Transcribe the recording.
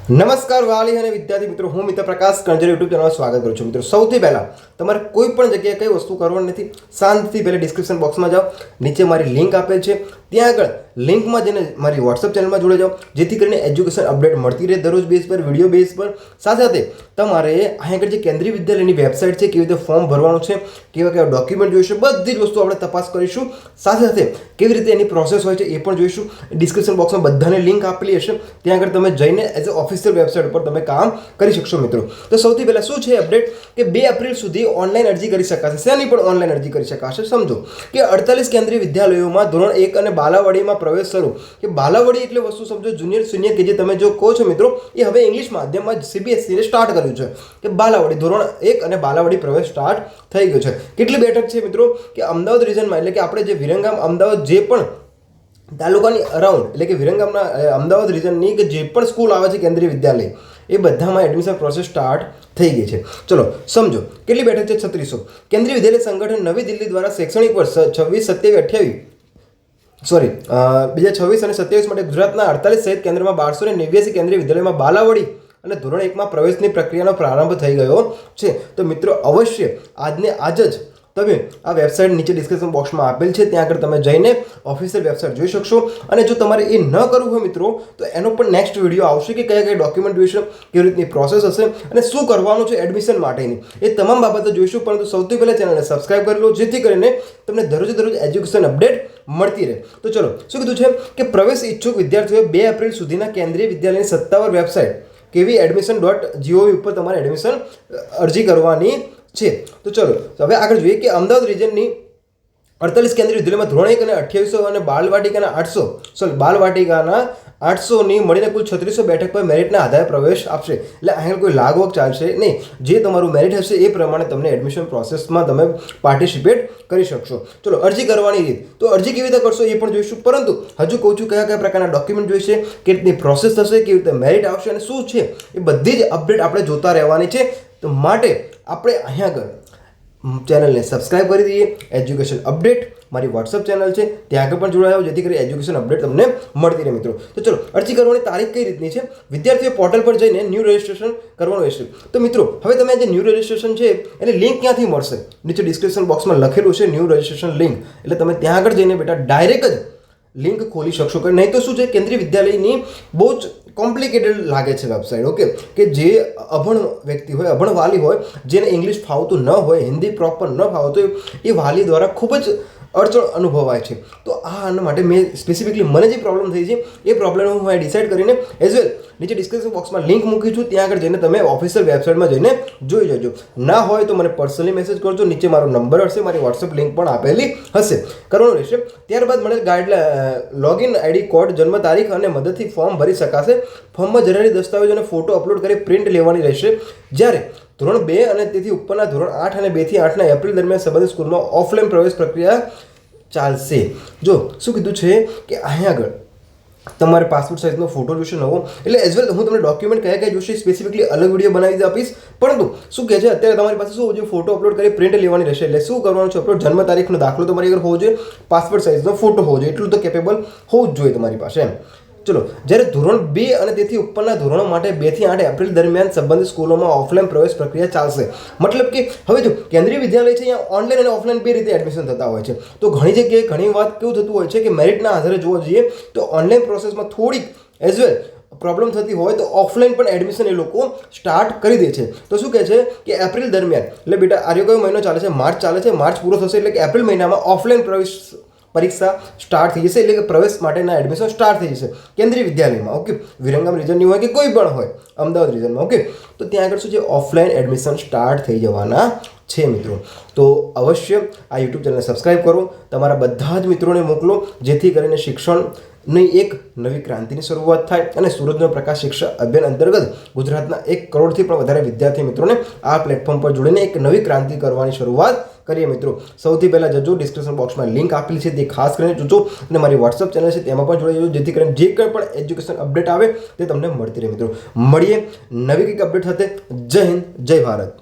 નમસ્કાર વાલી અને વિદ્યાર્થી મિત્રો, હું મિત્ર પ્રકાશ કંજર યુટ્યુબ ચેનલમાં સ્વાગત કરું છું. મિત્રો, સૌથી પહેલાં તમારે કોઈ પણ જગ્યાએ કઈ વસ્તુ કરવાની નથી. શાંતિથી પહેલાં ડિસ્ક્રિપ્શન બોક્સમાં જાઓ, નીચે મારી લિંક આપેલ છે, ત્યાં આગળ લિંકમાં જઈને મારી વોટ્સઅપ ચેનલમાં જોડાઈ જાઓ, જેથી કરીને એજ્યુકેશન અપડેટ મળતી રહે દરરોજ બેઝ પર, વિડીયો બેઝ પર. સાથે સાથે તમારે અહીં આગળ જે કેન્દ્રીય વિદ્યાલયની વેબસાઇટ છે, કેવી રીતે ફોર્મ ભરવાનું છે, કેવા કેવા ડોક્યુમેન્ટ જોઈશે, બધી જ વસ્તુ આપણે તપાસ કરીશું. સાથે સાથે કેવી રીતે એની પ્રોસેસ હોય છે એ પણ જોઈશું. ડિસ્ક્રિપ્શન બોક્સમાં બધાને લિંક આપેલી હશે, ત્યાં આગળ તમે જઈને એઝ અ ઓફિશિયલ વેબસાઇટ પર તમે કામ કરી શકશો. મિત્રો, તો સૌથી પહેલાં શું છે અપડેટ કે 2 એપ્રિલ સુધી ઓનલાઈન અરજી કરી શકાશે. શેની પણ ઓનલાઈન અરજી કરી શકાશે? સમજો કે 48 કેન્દ્રીય વિદ્યાલયોમાં ધોરણ 1 અને બાલાવાડીમાં પ્રવેશ શરૂ. કે બાલાવાડી એટલે વસ્તુ સમજો જુનિયર સિનિયર, કે જે તમે જો કહો છો મિત્રો, એ હવે ઇંગ્લિશ માધ્યમમાં CBSE સ્ટાર્ટ કર્યું છે કે બાલાવાડી ધોરણ 1 અને બાલાવાડી પ્રવેશ સ્ટાર્ટ થઈ ગયો છે. કેટલી બેઠક છે મિત્રો કે અમદાવાદ રિજનમાં, એટલે કે આપણે જે વિરંગામ અમદાવાદ જે પણ તાલુકાની અરાઉન્ડ, એટલે કે વિરંગામના અમદાવાદ રિજનની કે જે પણ સ્કૂલ આવે છે કેન્દ્રીય વિદ્યાલય, એ બધામાં એડમિશન પ્રોસેસ સ્ટાર્ટ થઈ ગઈ છે. ચલો સમજો કેટલી બેઠક છે? 3600. કેન્દ્રીય વિદ્યાલય સંગઠન નવી દિલ્હી દ્વારા શૈક્ષણિક વર્ષ 2026 અને 27 માટે ગુજરાતના 48 સહિત કેન્દ્રમાં 1289 કેન્દ્રીય વિદ્યાલયમાં બાલાવાડી અને ધોરણ 1માં પ્રવેશની પ્રક્રિયાનો પ્રારંભ થઈ ગયો છે. તો મિત્રો, અવશ્ય આજને આજ જ તમે આ વેબસાઇટ નીચે ડિસ્ક્રિપ્શન બોક્સમાં આપેલ છે, ત્યાં આગળ તમે જઈને ઓફિશિયલ વેબસાઇટ જોઈ શકશો. અને જો તમારે એ ન કરવું હોય મિત્રો, તો એનો પણ નેક્સ્ટ વિડીયો આવશે કે કયા કયા ડોક્યુમેન્ટ જોઈશે, કેવી રીતની પ્રોસેસ હશે અને શું કરવાનું છે એડમિશન માટેની, એ તમામ બાબતો જોઈશું. પરંતુ સૌથી પહેલાં ચેનલને સબસ્ક્રાઇબ કરી લો, જેથી કરીને તમને દરરોજ એજ્યુકેશન અપડેટ મળતી રહે. તો ચલો, શું કીધું છે કે પ્રવેશ ઈચ્છુક વિદ્યાર્થીઓએ 2 એપ્રિલ સુધીના કેન્દ્રીય વિદ્યાલયની સત્તાવાર વેબસાઇટ kviadmission.gov ઉપર તમારે એડમિશન અરજી કરવાની છે. તો ચલો હવે આગળ જોઈએ કે અમદાવાદ રિજનની 48 કેન્દ્રીય વિદ્યાલયમાં ધોરણ 1 અને 2800 અને બાલવાટિકાના 800ની મળીને કુલ 3600 બેઠક પર મેરિટના આધારે પ્રવેશ આપશે. એટલે અહીં કોઈ લાગવગ ચાલશે નહીં. જે તમારું મેરિટ હશે એ પ્રમાણે તમને એડમિશન પ્રોસેસમાં તમે પાર્ટિસિપેટ કરી શકશો. ચલો, અરજી કરવાની રીત. તો અરજી કેવી રીતે કરશો એ પણ જોઈશું. પરંતુ હજુ કહું છું કયા કયા પ્રકારના ડોક્યુમેન્ટ જોઈશે, કેવી રીતની પ્રોસેસ થશે, કેવી રીતે મેરિટ આવશે અને શું છે, એ બધી જ અપડેટ આપણે જોતા રહેવાની છે. તો માટે આપણે અહીંયા આગળ ચેનલને સબસ્ક્રાઇબ કરી દઈએ. એજ્યુકેશન અપડેટ મારી વોટ્સઅપ ચેનલ છે, ત્યાં આગળ પણ જોડાયો, જેથી કરી એજ્યુકેશન અપડેટ તમને મળતી રહે. મિત્રો, તો ચલો, અરજી કરવાની તારીખ કઈ રીતની છે? વિદ્યાર્થીઓ પોર્ટલ પર જઈને ન્યૂ રજિસ્ટ્રેશન કરવાનું રહેશે. તો મિત્રો, હવે તમે જે ન્યૂ રજિસ્ટ્રેશન છે એની લિંક ક્યાંથી મળશે? નીચે ડિસ્ક્રિપ્શન બોક્સમાં લખેલું છે ન્યૂ રજિસ્ટ્રેશન લિંક. એટલે તમે ત્યાં આગળ જઈને બેટા ડાયરેક્ટ જ લિંક ખોલી શકશો. કે નહીં તો શું છે, કેન્દ્રીય વિદ્યાલયની બહુ જ કોમ્પ્લિકેટેડ લાગે છે વેબસાઇટ. ઓકે, કે જે અભણ વ્યક્તિ હોય, અભણ વાલી હોય, જેને ઇંગ્લિશ ફાવતું ન હોય, હિન્દી પ્રોપર ન ફાવતું હોય, એ વાલી દ્વારા ખૂબ જ અડચણ અનુભવાય છે. તો આના માટે મેં સ્પેસિફિકલી મને જે પ્રોબ્લેમ થઈ છે એ પ્રોબ્લેમ હું ડિસાઇડ કરીને એઝ વેલ નીચે ડિસ્ક્રિપ્શન બોક્સમાં લિંક મૂકી છું, ત્યાં આગળ જઈને તમે ઓફિશિયલ વેબસાઇટમાં જઈને જોઈ લેજો. ના હોય તો મને પર્સનલી મેસેજ કરજો, નીચે મારો નંબર હશે, મારી વોટ્સઅપ લિંક પણ આપેલી હશે, કરવાનું રહેશે. ત્યારબાદ મને લોગિન આઈડી કોડ, જન્મ તારીખ અને મદદથી ફોર્મ ભરી શકાશે. ફોર્મમાં જરૂરી દસ્તાવેજો અને ફોટો અપલોડ કરી પ્રિન્ટ લેવાની રહેશે. જ્યારે ધોરણ 2 અને તેથી ઉપરના ધોરણ 8 અને 2 થી 8ના એપ્રિલ દરમિયાન સંબંધિત સ્કૂલમાં ઓફલાઈન પ્રવેશ પ્રક્રિયા ચાલશે. જો શું કીધું છે કે અહીંયા આગળ તમારે પાસપોર્ટ સાઇઝનો ફોટો જોઈશે નવો. એટલે એઝ વેલ હું તમને ડોક્યુમેન્ટ કયા કયા જોઈશે સ્પેસિફિકલી અલગ વિડીયો બનાવી આપીશ. પરંતુ શું કહે છે, અત્યારે તમારી પાસે શું હોવું જોઈએ? ફોટો અપલોડ કરી પ્રિન્ટ લેવાની રહેશે. એટલે શું કરવાનું છે? અપલોડ જન્મ તારીખનો દાખલો તમારી આગળ હોવો જોઈએ, પાસપોર્ટ સાઇઝનો ફોટો હોવો જોઈએ, એટલું તો કેપેબલ હોવું જ જોઈએ તમારી પાસે એમ. ચલો, જ્યારે ધોરણ 2 અને તેથી ઉપરના ધોરણો માટે 2 થી 8 એપ્રિલ દરમિયાન સંબંધિત સ્કૂલોમાં ઓફલાઈન પ્રવેશ પ્રક્રિયા ચાલશે. મતલબ કે હવે જો કેન્દ્રીય વિદ્યાલય છે, અહીંયા ઓનલાઈન અને ઓફલાઈન 2 રીતે એડમિશન થતા હોય છે. તો ઘણી જગ્યાએ ઘણી વાત કેવું થતું હોય છે કે મેરિટના આધારે જોવા જઈએ તો ઓનલાઈન પ્રોસેસમાં થોડીક એઝ વેલ પ્રોબ્લેમ થતી હોય તો ઓફલાઈન પણ એડમિશન એ લોકો સ્ટાર્ટ કરી દે છે. તો શું કહે છે કે એપ્રિલ દરમિયાન, એટલે બેટા આર્યો કયો મહિનો ચાલે છે? માર્ચ ચાલે છે. માર્ચ પૂરો થશે એટલે કે એપ્રિલ મહિનામાં ઓફલાઈન પ્રવેશ પરીક્ષા સ્ટાર્ટ થઈ જશે. એટલે કે પ્રવેશ માટેના એડમિશન સ્ટાર્ટ થઈ જશે કેન્દ્રીય વિદ્યાલયમાં. ઓકે, વિરંગામ રિજનની હોય કે કોઈ પણ હોય અમદાવાદ રિજનમાં. ઓકે, તો ત્યાં આગળ શું છે, ઓફલાઈન એડમિશન સ્ટાર્ટ થઈ જવાના છે મિત્રો. તો અવશ્ય આ યુટ્યુબ ચેનલને સબસ્ક્રાઇબ કરો, તમારા બધા જ મિત્રોને મોકલો, જેથી કરીને શિક્ષણની એક નવી ક્રાંતિની શરૂઆત થાય અને સૂરજનો પ્રકાશ શિક્ષણ અભિયાન અંતર્ગત ગુજરાતના 1 કરોડથી પણ વધારે વિદ્યાર્થી મિત્રોને આ પ્લેટફોર્મ પર જોડીને એક નવી ક્રાંતિ કરવાની શરૂઆત કરીએ. મિત્રો, સૌથી પહેલાં જજો, ડિસ્ક્રિપ્શન બોક્સમાં લિંક આપેલી છે, તે ખાસ કરીને જોજો. અને મારી વોટ્સઅપ ચેનલ છે, તેમાં પણ જોડાઈ જજો, જેથી કરીને જે કંઈ પણ એજ્યુકેશન અપડેટ આવે તે તમને મળતી રહે. મિત્રો, મળીએ નવી કંઈક અપડેટ સાથે. જય હિન્દ, જય ભારત.